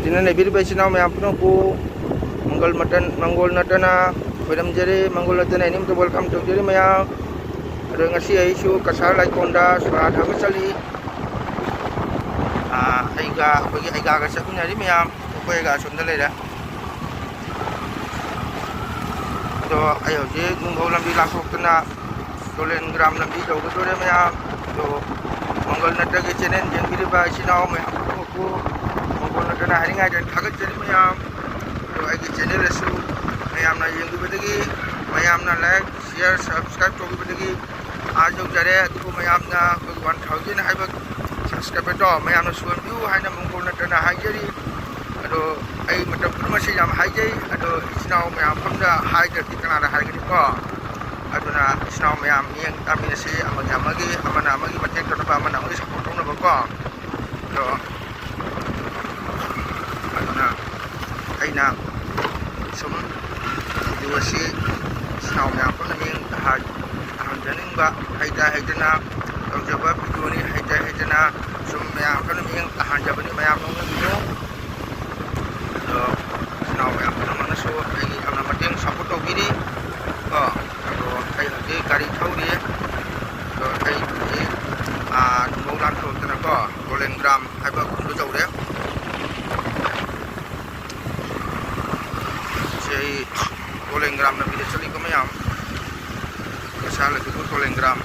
Tina nebir baisina me apno ko Manggol natana Wedam jere Manggol natana ini to welcome to jere maya ado ngasi ai su kasar lai konda sura thaga chali aiga ga sakun ari maya ko aiga sunda leira to ayo je nungau lambi langsok tena dolen gram lambi jauh ke dore maya to Manggol nata ke chenen jen biri ba sinau me ko Manggol natana hari ngai jen thaga chali maya to ai ke channel resu mayam na yengu bedegi mayam na like share subscribe to bedegi आज जो जरे तो mayam na 1000 haiba subscribe to mayam na suan view haina Manggol natana haijari ado ai matam purma se jam haijai ado isnau mayam phamda haija tikana da haigani ko aduna isnau mayam yang amina se amagi matek to ba amana amagi support to na ba ko to aduna aina sum diwasi isnau mayam phamda yang haj janing ba haidana jawab video ni haidana sum mayam phamda yang tahan jabani mayam no video to isnau mayam phamda so ai amna matek support to biri ko to ai ke kari thauri to ai ke nungau lan to tena ko dolen gram haiba kun do jawre sei dolen gram na bide chali ko mayam kasal itu tolen gram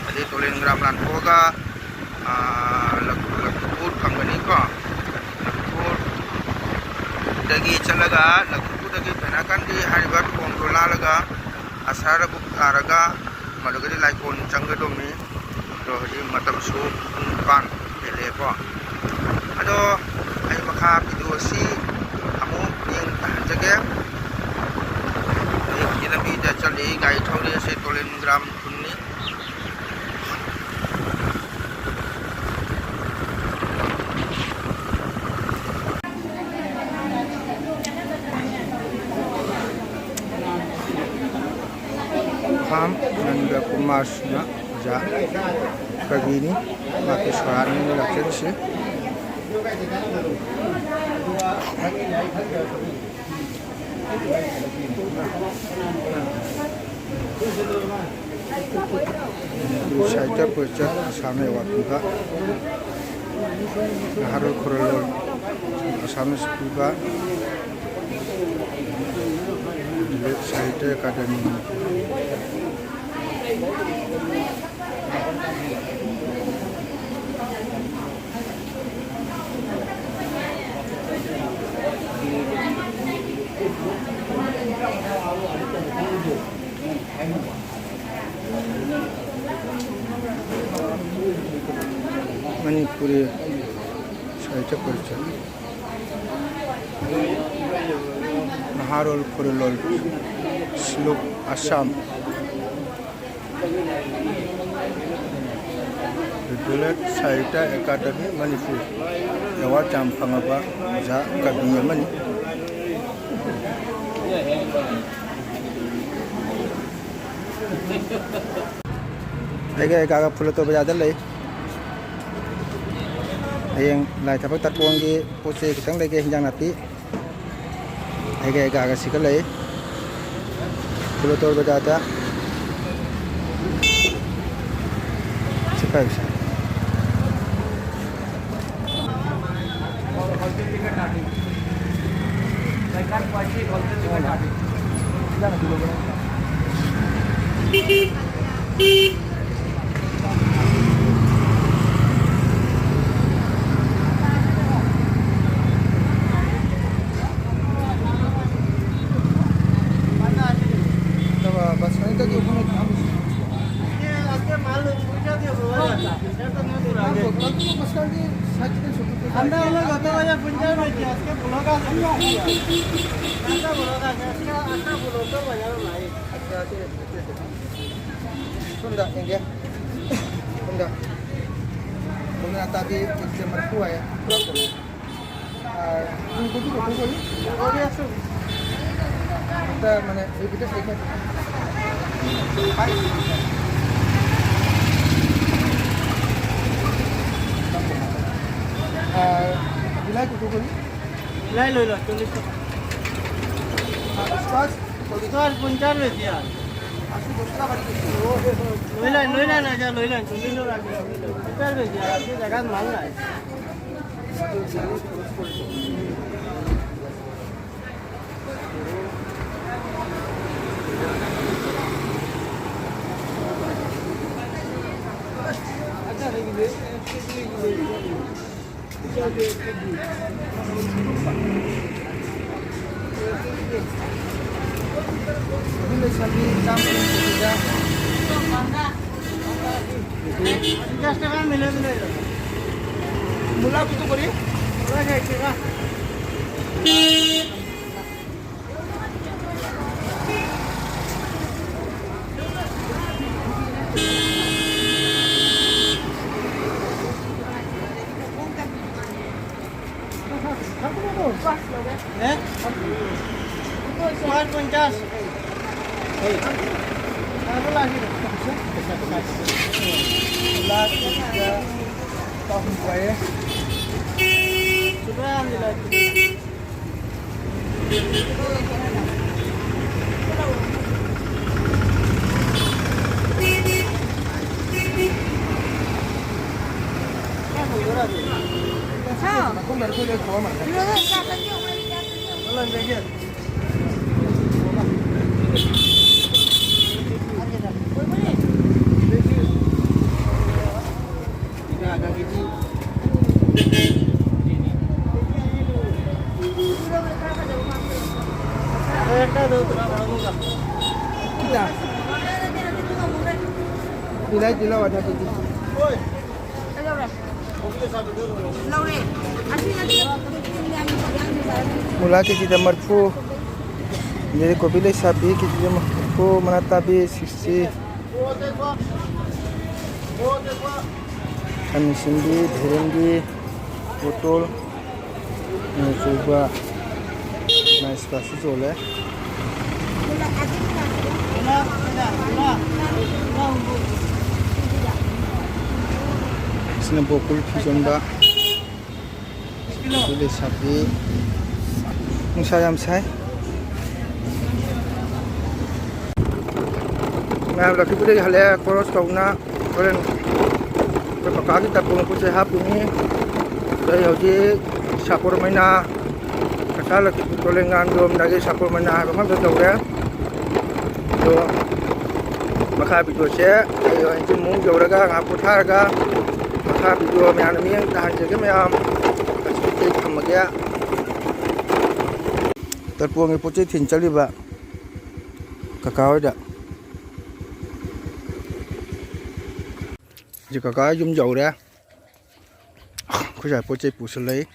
jadi tolen gram lan koga lakur kambani ko lakur dagi chalaga lakur dagi penakan di haribat kontrola laga asara buk araga malugari laikon changgadomi to di matam su pan ele ko ado ai makha video si amu yang tahan jage lebih jajal di gai thori se tolen gram kunni nanda kumas na ja kagini mati suara ni laksen se saja baca asame waktuga harus korelor asame sebuga saja kadang Manipuri saja kerja Naharul Kurulol Sluk Assam Dulet Saita Academy Manipur Yawa Campang apa Ja Kabinya Mani Agak pulau tu berjalan lagi. Yang lain tapi tak buang di posisi kita lagi yang nanti. Agak sikit lagi. Pulau tu berjalan. Cepat bisa. Sunda yang dia Sunda Sunda tadi kita mertua ya berapa itu juga tunggu ini oh biasa kita mana kita sedikit bila itu tunggu ini Lai loi lo 40 টাকা Scotch 50 বেশি আর আসলে 10 টাকা বাড়ি লইলা না যা লইলা 40 লো রাখি 50 বেশি আর আপনি জায়গা মাল নাই আচ্ছা দেখি দে Bila sabi campur juga. Just kan mile. Mula kutu kori? Mula kayak kira. Kuat 50. Apa lagi? Lagi juga tahun kaya. Sudah ambil lagi. Aku baru lihat kau mana? Kalau enggak Dila wadah tu. Mula kita marfu. Jadi kopi le sapi kita marfu mana tapi 60. Kami sindi, berendi, botol, coba nice kasih soleh. Sini bokul pijomba, kopi sapi, musayam say. Nah, lagi pada halnya koros kau na, koren berpakaian kita pun kucing hap ini, saya hoji sapur mana, kasar lagi kolengan dom lagi sapur mana, bagaimana betul ya? Tu, maka video saya, ayo ini mung jauh raga, ngapu tharaga, maka video macam ni yang tahan jaga macam, kasih kita kamagia, terpuang ibu cik tinggal di bawah, kakao dah. Jika kau jum jauh dah, kau jadi pocai pusing lagi.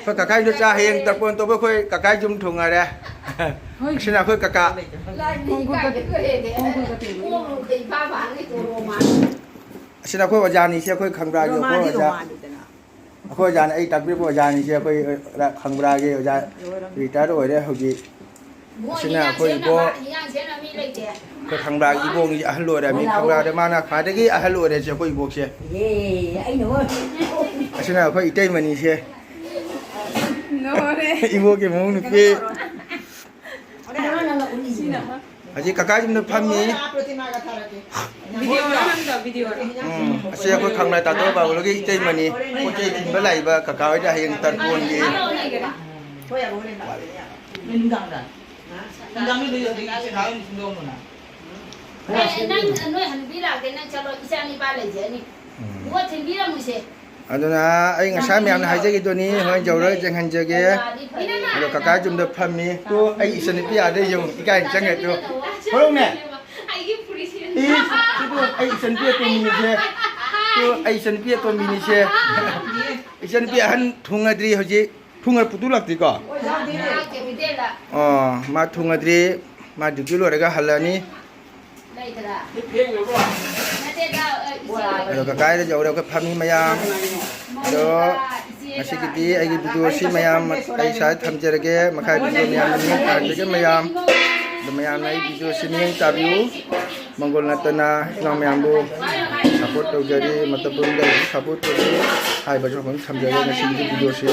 Kau kakak itu cah yang terpon tu kau kakak jum thung ada. Sini aku kakak. Sini aku wajan ni siapa kau kang beragi aku wajan. Aku wajan, tapi aku wajan ni siapa kang beragi wajan. Kita tu ada hobi. Sini aku ibu. Kau kang beragi ibu ni ahlu ada. Mi kang beragi mana? Ada lagi ahlu ada siapa ibu siapa. Sini aku itu mana siapa. Ibu ke mau nuki. Aji kakak jom depan ni. Video. Asyik aku kang nak tahu bahawa lagi itu mana. Pocai timbal lagi bah kakak ada yang terpon ni. Aduna, ay ngasam yang nak haji itu ni, orang jauh jangan jaga. Kalau kakak jom depan ni, tu ay senipi ada yang ikan jangan tu. Tolong ni. Itu ay senipi tu mini je. Tu ay senipi tu mini je. Senipi han thungadri haji, thungar putu lagi ka. Oh, mak thungadri, mak dulu ada halani. Kalau kakak itu jauh ke pami mayam, kalau masih kita lagi video si mayam, saya thamjer lagi, makai video mayam ni, thamjer mayam, mayam ni video si ni interview, Manggol natana inang mayambu support tawjari matapunda support tawjari hai bajak bang samjari ngasi video si